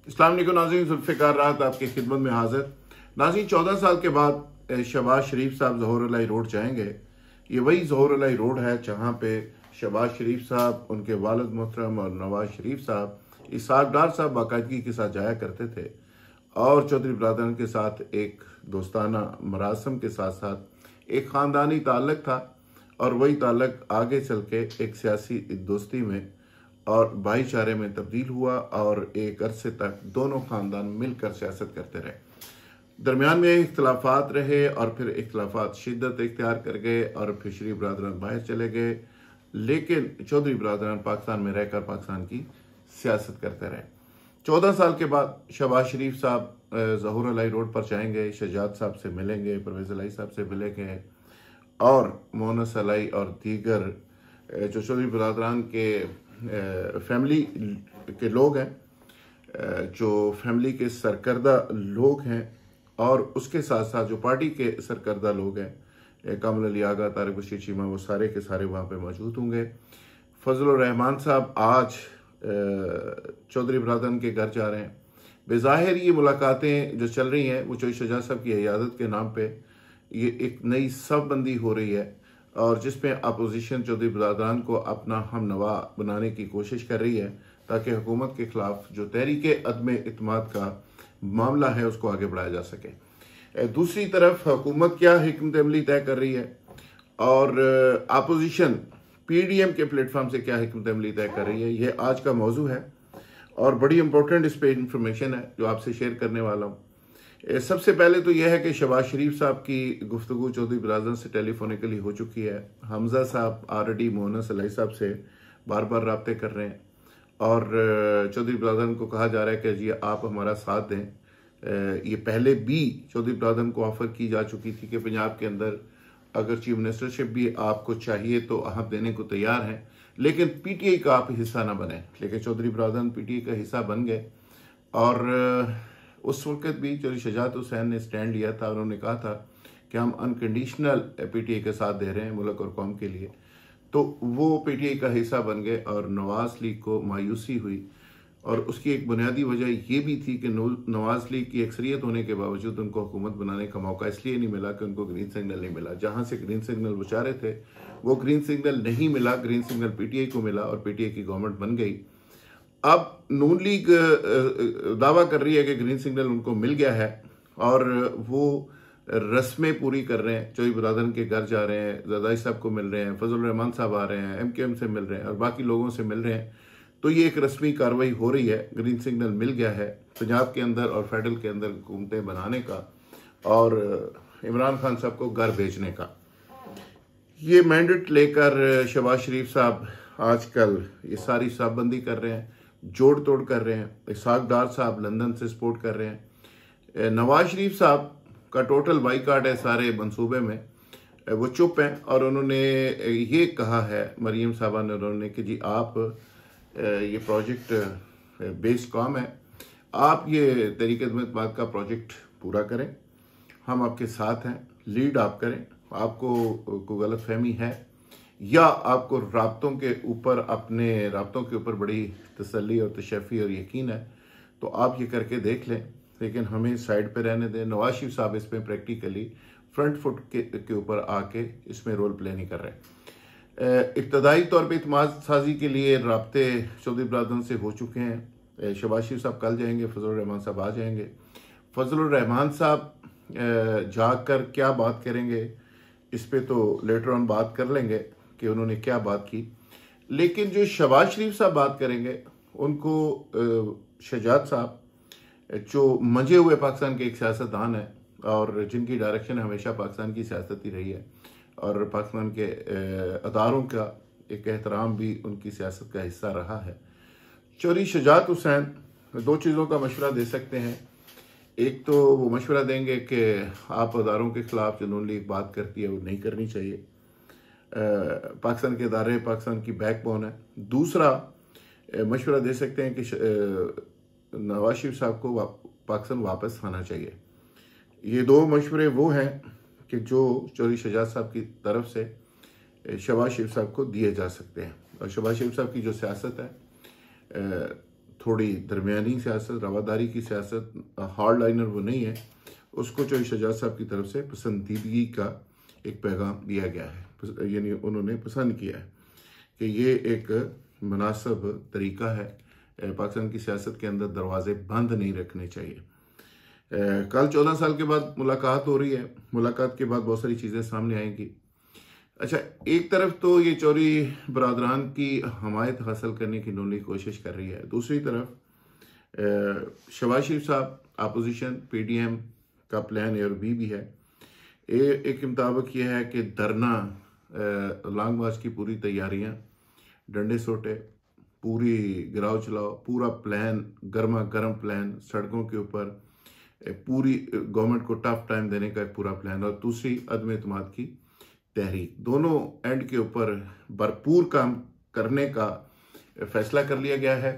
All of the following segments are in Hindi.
अस्सलाम वालेकुम नाज़रीन, जुल्फ़िकार रात आपकी खिदमत में हाजिर। नाज़रीन, 14 साल के बाद शहबाज शरीफ साहब ज़ोहर अलाई रोड जाएंगे। ये वही ज़ोहर अलाई रोड है जहाँ पे शहबाज शरीफ साहब, उनके वालिद मोहतरम और नवाज शरीफ साहब, इसहाक़ साहब बाकायदगी के साथ जाया करते थे और चौधरी बरादरान के साथ एक दोस्ताना मरासम के साथ साथ एक ख़ानदानी ताल्लुक़ था और वही ताल्लुक़ आगे चल के एक सियासी दोस्ती में और भाईचारे में तब्दील हुआ और एक अरसे तक दोनों ख़ानदान मिलकर सियासत करते रहे। दरमियान में इख्तलाफात रहे और फिर इख्तलाफात शिद्दत इख्तियार कर गए और फिर शरीफ बरादरान बाहर चले गए, लेकिन चौधरी बरादरान पाकिस्तान में रहकर पाकिस्तान की सियासत करते रहे। 14 साल के बाद शहबाज शरीफ साहब ज़ोहर अलाई रोड पर जाएंगे, शहजाद साहब से मिलेंगे, परवेज़ अलाई साहब से मिलेंगे और मोहनस अलाई और दीगर जो चौधरी बरादरान के फैमिली के लोग हैं, जो फैमिली के सरकर्दा लोग हैं और उसके साथ साथ जो पार्टी के सरकर्दा लोग हैं, कामल अली आगा, तारिक बशीर चीमा, वो सारे के सारे वहाँ पे मौजूद होंगे। फजलुर रहमान साहब आज चौधरी बरादरान के घर जा रहे हैं। बेज़ाहिर ये मुलाकातें जो चल रही हैं वो चौधरी शहजाद साहब की इयादत के नाम पे ये एक नई सफ़बंदी हो रही है और जिसमें अपोजिशन चौधरी बरादरान को अपना हम नवा बनाने की कोशिश कर रही है ताकि हुकूमत के खिलाफ जो तहरीके अदम इत्माद का मामला है उसको आगे बढ़ाया जा सके। दूसरी तरफ हुकूमत क्या हिकमत अमली तय कर रही है और अपोजिशन PDM के प्लेटफॉर्म से क्या हिकमत अमली तय कर रही है, ये आज का मौजू है और बड़ी इंपॉर्टेंट इस पर इंफॉर्मेशन है जो आपसे शेयर करने वाला हूँ। सबसे पहले तो यह है कि शहबाज शरीफ साहब की गुफ्तगू चौधरी बरादरान से टेलीफोनिकली हो चुकी है। हमजा साहब ऑलरेडी मोहनस अलाई साहब से बार बार रब्ते कर रहे हैं और चौधरी बरादरान को कहा जा रहा है कि जी आप हमारा साथ दें। ये पहले भी चौधरी बरादरान को ऑफ़र की जा चुकी थी कि पंजाब के अंदर अगर चीफ मिनिस्टरशिप भी आपको चाहिए तो आप देने को तैयार हैं, लेकिन PTI का आप हिस्सा ना बने। लेकिन चौधरी बरादरान PTI का हिस्सा बन गए और उस वक्त भी चौधरी शहजाद हुसैन ने स्टैंड लिया था। उन्होंने कहा था कि हम अनकंडीशनल PTI का साथ दे रहे हैं मुल्क और कौम के लिए, तो वो PTI का हिस्सा बन गए और नवाज लीग को मायूसी हुई और उसकी एक बुनियादी वजह ये भी थी कि नवाज लीग की अक्सरियत होने के बावजूद उनको हुकूमत बनाने का मौका इसलिए नहीं मिला कि उनको ग्रीन सिग्नल नहीं मिला। जहाँ से ग्रीन सिग्नल वो चाह रहे थे वो ग्रीन सिग्नल नहीं मिला, ग्रीन सिग्नल PTI को मिला और PTI की गवर्नमेंट बन गई। अब नून लीग दावा कर रही है कि ग्रीन सिग्नल उनको मिल गया है और वो रस्में पूरी कर रहे हैं। चौधरी बरादरान के घर जा रहे हैं, ज़रदारी साहब को मिल रहे हैं, फजल रहमान साहब आ रहे हैं, MKM से मिल रहे हैं और बाकी लोगों से मिल रहे हैं। तो ये एक रस्मी कार्रवाई हो रही है, ग्रीन सिग्नल मिल गया है पंजाब के अंदर और फेडरल के अंदर हुकूमतें बनाने का और इमरान खान साहब को घर भेजने का। ये मैंडेट लेकर शहबाज शरीफ साहब आजकल ये सारी साहबबंदी कर रहे हैं, जोड़ तोड़ कर रहे हैं। इसहाक़ साहब लंदन से सपोर्ट कर रहे हैं। नवाज शरीफ साहब का टोटल बाइकाट है सारे मंसूबे में, वो चुप हैं और उन्होंने ये कहा है, मरीम साहबा ने उन्होंने कि जी आप ये प्रोजेक्ट बेस्ड काम है, आप ये तहरीक अदम इत्तेमाद का प्रोजेक्ट पूरा करें, हम आपके साथ हैं, लीड आप करें। आपको कोई गलत फहमी है या आपको राब्तों के ऊपर, अपने राब्तों के ऊपर बड़ी तसल्ली और तशफ़ी और यकीन है तो आप ये करके देख लें, लेकिन हमें साइड पे रहने दें। नवाज शरीफ साहब इसमें प्रैक्टिकली फ्रंट फुट के ऊपर आके इसमें रोल प्ले नहीं कर रहे। इब्तदाई तौर पे इत्मीनान साजी के लिए राब्ते चौधरी बरादरान से हो चुके हैं। शहबाज शरीफ साहब कल जाएंगे, फजलुर रहमान साहब आ जाएंगे। फजलुर रहमान साहब जाकर क्या बात करेंगे इस पे तो लेटर ऑन बात कर लेंगे कि उन्होंने क्या बात की, लेकिन जो शहबाज शरीफ साहब बात करेंगे उनको शहजाद साहब जो मंजे हुए पाकिस्तान के एक सियासतदान है और जिनकी डायरेक्शन हमेशा पाकिस्तान की सियासत ही रही है और पाकिस्तान के अदारों का एक एहतराम भी उनकी सियासत का हिस्सा रहा है। चौधरी शहजाद हुसैन दो चीज़ों का मशवरा दे सकते हैं। एक तो वो मशवरा देंगे कि आप अदारों के खिलाफ जो नून लीग बात करती है वो नहीं करनी चाहिए, पाकिस्तान के अदारे पाकिस्तान की बैकबोन है। दूसरा मशवरा दे सकते हैं कि नवाज शरीफ साहब को पाकिस्तान वापस आना चाहिए। ये दो मशवरे वो हैं कि जो चौधरी शहजाद साहब की तरफ से शहबाज शरीफ साहब को दिए जा सकते हैं। और शहबाज शरीफ साहब की जो सियासत है थोड़ी दरमियानी सियासत, रवादारी की सियासत, हार्ड लाइनर वो नहीं है, उसको चौधरी शहजाद साहब की तरफ से पसंदीदगी का एक पैगाम दिया गया है। यानी उन्होंने पसंद किया है कि ये एक मुनासिब तरीका है, पाकिस्तान की सियासत के अंदर दरवाजे बंद नहीं रखने चाहिए। कल 14 साल के बाद मुलाकात हो रही है, मुलाकात के बाद बहुत सारी चीज़ें सामने आएंगी। अच्छा, एक तरफ तो ये चौधरी बरादरान की हमायत हासिल करने की इन्होंने कोशिश कर रही है, दूसरी तरफ शहबाज शरीफ साहब अपोजिशन पीडीएम का प्लान ए और बी भी है। एक के मुताबिक यह है कि धरना, लॉन्ग मार्च की पूरी तैयारियां, डंडे सोटे, पूरी गिराव चलाओ, पूरा प्लान, गर्मा गर्म प्लान, सड़कों के ऊपर पूरी गवर्नमेंट को टफ टाइम देने का एक पूरा प्लान, और दूसरी अदम एतमाद की तहरीक, दोनों एंड के ऊपर भरपूर काम करने का फैसला कर लिया गया है।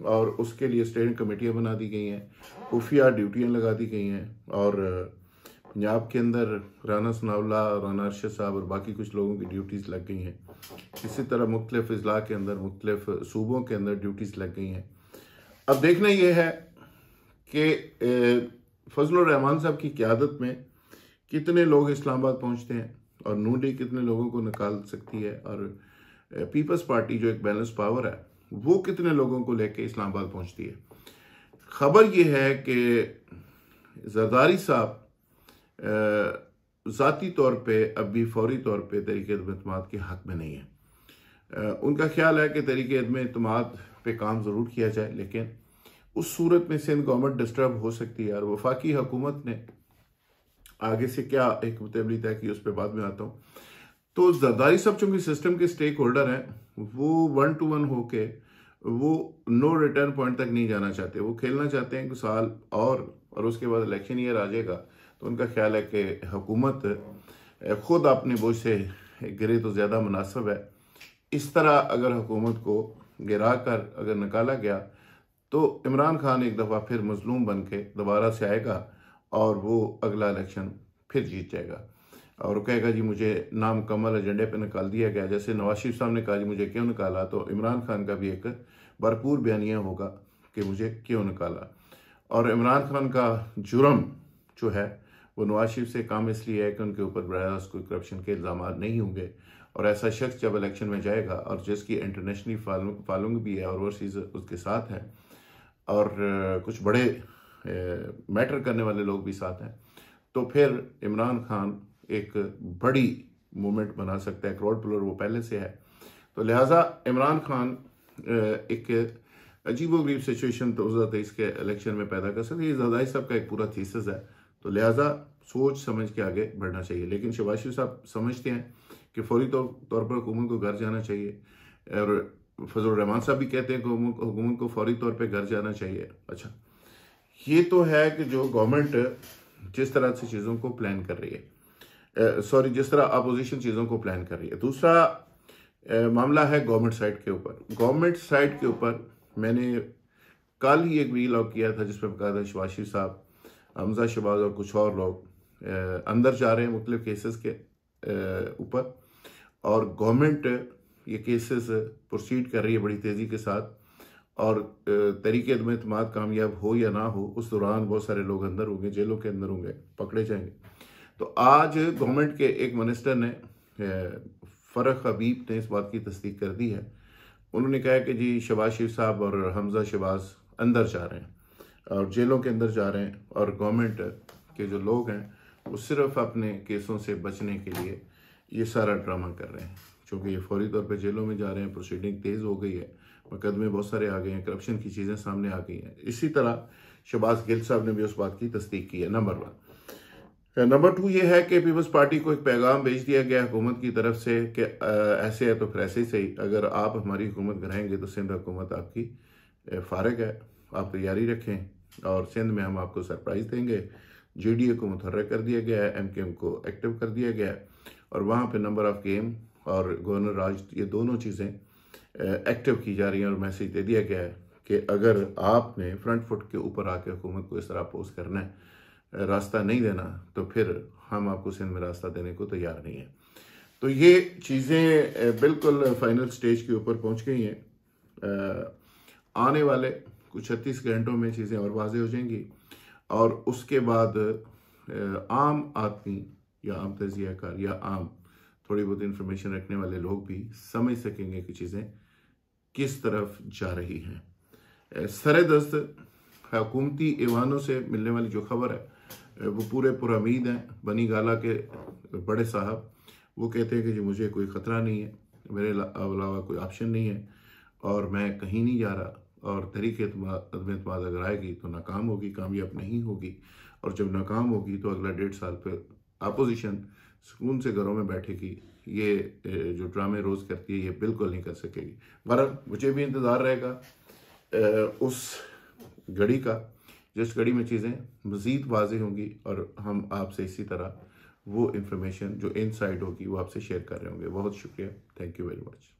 और उसके लिए स्टेयरिंग कमेटियां बना दी गई हैं, खुफिया ड्यूटियां लगा दी गई हैं, और पंजाब के अंदर राना सनाउल्लाह, राना अरशद साहब और बाकी कुछ लोगों की ड्यूटीज़ लग गई हैं। इसी तरह मुख्तलिफ अजला के अंदर, मुख्तलिफ सूबों के अंदर ड्यूटीज़ लग गई हैं। अब देखना यह है कि फजलुर रहमान साहब की क़यादत में कितने लोग इस्लामाबाद पहुंचते हैं और नून लीग कितने लोगों को निकाल सकती है, और पीपल्स पार्टी जो एक बैलेंस पावर है वो कितने लोगों को लेके इस्लामाबाद पहुंचती है। खबर यह है कि जरदारी साहब ज़ाती तौर पे अभी फौरी तौर पे तहरीक एतमाद के हक में नहीं है। उनका ख्याल है कि तहरीक एतमाद पे काम ज़रूर किया जाए, लेकिन उस सूरत में सिंध गवर्नमेंट डिस्टर्ब हो सकती है। और वफाकी हुकूमत ने आगे से क्या एक तबली तय की, उस पर बाद में आता हूँ। तो जरदारी साहब चूंकि सिस्टम के स्टेक होल्डर हैं, वो 1 to 1 होके वो नो रिटर्न पॉइंट तक नहीं जाना चाहते, वो खेलना चाहते हैं कि साल और उसके बाद इलेक्शन ईयर आ जाएगा। तो उनका ख्याल है कि हुकूमत खुद अपने बोझ से गिरे तो ज़्यादा मुनासिब है। इस तरह अगर हुकूमत को गिरा कर अगर निकाला गया तो इमरान खान एक दफ़ा फिर मजलूम बन के दोबारा से आएगा और वो अगला इलेक्शन फिर जीत जाएगा, और कहेगा जी मुझे नामुकम्मल एजेंडे पे निकाल दिया गया। जैसे नवाज शरीफ साहब ने कहा जी मुझे क्यों निकाला, तो इमरान खान का भी एक भरपूर बयानिया होगा कि मुझे क्यों निकाला। और इमरान खान का जुर्म जो है वो नवाज शरीफ से काम इसलिए है कि उनके ऊपर बराह कोई करप्शन के इल्ज़ाम नहीं होंगे, और ऐसा शख्स जब इलेक्शन में जाएगा और जिसकी इंटरनेशनली फॉलोइंग भी है और ओवरसीज उसके साथ है, और कुछ बड़े मैटर करने वाले लोग भी साथ हैं, तो फिर इमरान खान एक बड़ी मूवमेंट बना सकता है। करोड़ पुलर वो पहले से है, तो लिहाजा इमरान खान एक अजीबोगरीब सिचुएशन 2023 के इलेक्शन में पैदा कर सकते हैं। ये जरदारी साहब का एक पूरा थीसिस है, तो लिहाजा सोच समझ के आगे बढ़ना चाहिए। लेकिन शहबाज शरीफ साहब समझते हैं कि फौरी तौर पर हुकूमत को घर जाना चाहिए, और फजलुर रहमान साहब भी कहते हैं कि हुकूमत को फौरी तौर पर घर जाना चाहिए। अच्छा, ये तो है कि जो गवर्नमेंट जिस तरह से चीज़ों को प्लान कर रही है, जिस तरह अपोजिशन चीज़ों को प्लान कर रही है। दूसरा मामला है गवर्नमेंट साइड के ऊपर। गवर्नमेंट साइड के ऊपर मैंने कल ही एक वीलॉग किया था जिसमें कहा था शहबाज शरीफ साहब, हमजा शहबाज और कुछ और लोग अंदर जा रहे हैं मुख्तलिफ केसेस के ऊपर, और गवर्नमेंट ये केसेस प्रोसीड कर रही है बड़ी तेज़ी के साथ, और तहरीक अदम एतमाद कामयाब हो या ना हो उस दौरान बहुत सारे लोग अंदर होंगे, जेलों के अंदर होंगे, पकड़े जाएंगे। तो आज गवर्नमेंट के एक मिनिस्टर ने, फ़रख हबीब ने, इस बात की तस्दीक कर दी है। उन्होंने कहा कि जी शहबाज शरीफ साहब और हमजा शहबाज अंदर जा रहे हैं और जेलों के अंदर जा रहे हैं, और गवर्नमेंट के जो लोग हैं वो सिर्फ अपने केसों से बचने के लिए ये सारा ड्रामा कर रहे हैं, क्योंकि ये फौरी तौर पे जेलों में जा रहे हैं, प्रोसीडिंग तेज़ हो गई है, मुकदमे बहुत सारे आ गए हैं, करप्शन की चीज़ें सामने आ गई हैं। इसी तरह शहबाज गिल साहब ने भी उस बात की तस्दीक की है। नंबर 1। नंबर 2 ये है कि पीपल्स पार्टी को एक पैगाम भेज दिया गया हुकूमत की तरफ से कि ऐसे है तो फिर ऐसे ही सही, अगर आप हमारी हुकूमत गिराएंगे तो सिंध हुकूमत आपकी फारिग है, आप तैयारी रखें, और सिंध में हम आपको सरप्राइज देंगे। JDA को मुतहर्रिक कर दिया गया है, MKM को एक्टिव कर दिया गया है, और वहाँ पे नंबर ऑफ गेम और गवर्नर राज, ये दोनों चीज़ें एक्टिव की जा रही हैं, और मैसेज दे दिया गया है कि अगर आपने फ्रंट फुट के ऊपर आके हुकूमत को इस तरह अपोज करना है, रास्ता नहीं देना, तो फिर हम आपको सिंध में रास्ता देने को तैयार नहीं है। तो ये चीज़ें बिल्कुल फाइनल स्टेज के ऊपर पहुंच गई हैं। आने वाले कुछ 36 घंटों में चीज़ें और वाज़ेह हो जाएंगी और उसके बाद आम आदमी या आम तजियाकार या आम थोड़ी बहुत इन्फॉर्मेशन रखने वाले लोग भी समझ सकेंगे कि चीज़ें किस तरफ जा रही हैं। सरदस्त हुकूमती ऐवानों से मिलने वाली जो खबर है वो पूरे पुरामीद हैं। बनी गाला के बड़े साहब वो कहते हैं कि जी मुझे कोई ख़तरा नहीं है, मेरे अलावा कोई ऑप्शन नहीं है और मैं कहीं नहीं जा रहा और तहरीक एतमाद अगर आएगी तो नाकाम होगी, कामयाब नहीं होगी और जब नाकाम होगी तो अगला 1.5 साल पर अपोजिशन सुकून से घरों में बैठेगी। ये जो ड्रामे रोज़ करती है ये बिल्कुल नहीं कर सकेगी। बहरहाल मुझे भी इंतज़ार रहेगा उस घड़ी का जिस घड़ी में चीज़ें मज़ीद वाज़ेह होंगी और हम आपसे इसी तरह वो इन्फॉर्मेशन जो इनसाइड होगी वो आपसे शेयर कर रहे होंगे। बहुत शुक्रिया, थैंक यू वेरी मच।